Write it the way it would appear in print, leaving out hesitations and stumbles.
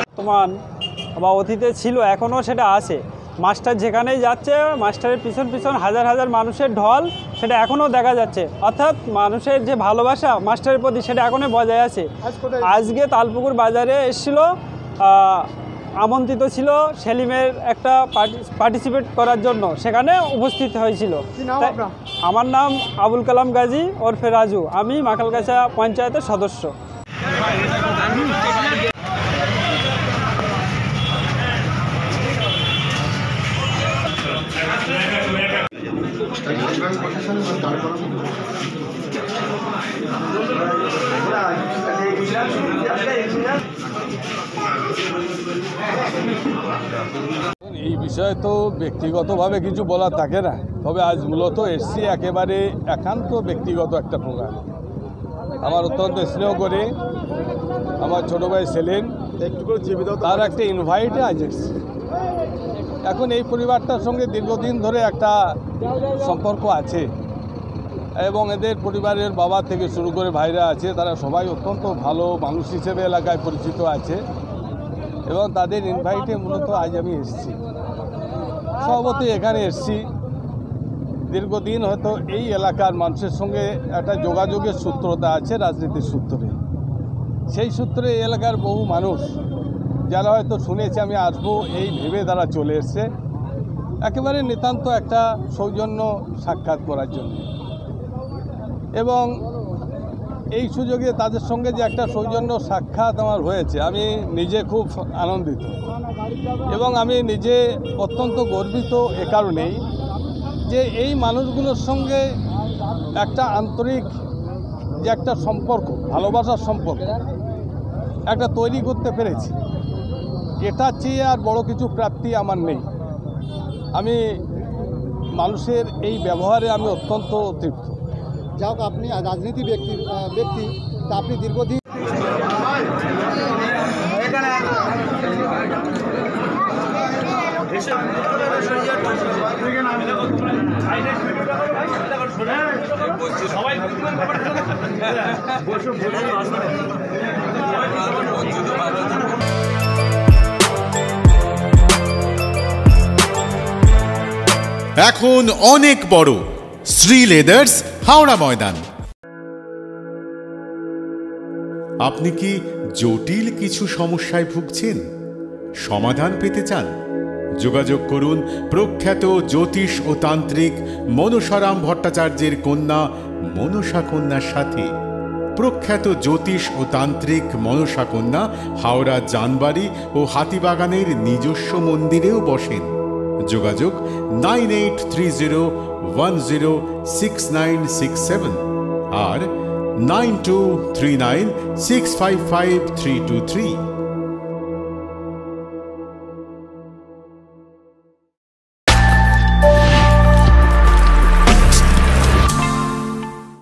বর্তমান বা অতীতে ছিল, এখনও সেটা আছে। মাস্টার যেখানেই যাচ্ছে, মাস্টারের পিছন পিছন হাজার হাজার মানুষের ঢল, সেটা এখনও দেখা যাচ্ছে। অর্থাৎ মানুষের যে ভালোবাসা মাস্টারের প্রতি, সেটা এখনও বজায় আছে। আজকে তালপুকুর বাজারে এসেছিল, আমন্ত্রিত ছিল সেলিমের একটা পার্টিসিপেট করার জন্য, সেখানে উপস্থিত হয়েছিল। আমার নাম আবুল কালাম গাজী ওরফে রাজু, আমি মাখালগাছা পঞ্চায়েতের সদস্য। এই বিষয়ে তো ব্যক্তিগতভাবে কিছু বলার থাকে না, তবে আজ মূলত এসছি একেবারে একান্ত ব্যক্তিগত একটা প্রোগ্রাম। আমার অত্যন্ত স্নেহ করে আমার ছোটো ভাই সেলিম, তার একটা ইনভাইটে আজ এসছি। এখন এই পরিবারটার সঙ্গে দীর্ঘদিন ধরে একটা সম্পর্ক আছে এবং এদের পরিবারের বাবা থেকে শুরু করে ভাইরা আছে, তারা সবাই অত্যন্ত ভালো মানুষ হিসেবে এলাকায় পরিচিত আছে এবং তাদের ইনভাইটে মূলত আজ আমি এসেছি। স্বভাবতই এখানে এসেছি, দীর্ঘদিন হয়তো এই এলাকার মানুষের সঙ্গে একটা যোগাযোগের সূত্রতা আছে রাজনীতির সূত্রে। সেই সূত্রে এই এলাকার বহু মানুষ যারা হয়তো শুনেছে আমি আসবো এই ভেবে তারা চলে এসছে একেবারে নিতান্ত একটা সৌজন্য সাক্ষাৎ করার জন্য। এবং এই সুযোগে তাদের সঙ্গে যে একটা সৌজন্য সাক্ষাৎ আমার হয়েছে, আমি নিজে খুব আনন্দিত এবং আমি নিজে অত্যন্ত গর্বিত এ কারণেই যে এই মানুষগুলোর সঙ্গে একটা আন্তরিক যে একটা সম্পর্ক, ভালোবাসার সম্পর্ক একটা তৈরি করতে পেরেছি। এটা চেয়ে আর বড় কিছু প্রাপ্তি আমার নেই। আমি মানুষের এই ব্যবহারে আমি অত্যন্ত তৃপ্ত। যাক, আপনি রাজনীতি ব্যক্তি তা আপনি দীর্ঘদিন এখন অনেক বড় শ্রী লেদার্স হাওড়া ময়দান। আপনি কি জটিল কিছু সমস্যায় ভুগছেন, সমাধান পেতে চান? যোগাযোগ করুন প্রখ্যাত জ্যোতিষ ও তান্ত্রিক মনসারাম ভট্টাচার্যের কন্যা মনসা কন্যার সাথে। প্রখ্যাত জ্যোতিষ ও তান্ত্রিক মনসা কন্যা হাওড়া জানবাড়ি ও হাতিবাগানের নিজস্ব মন্দিরেও বসেন। যোগাযোগ 9830106967 আর 9239655323।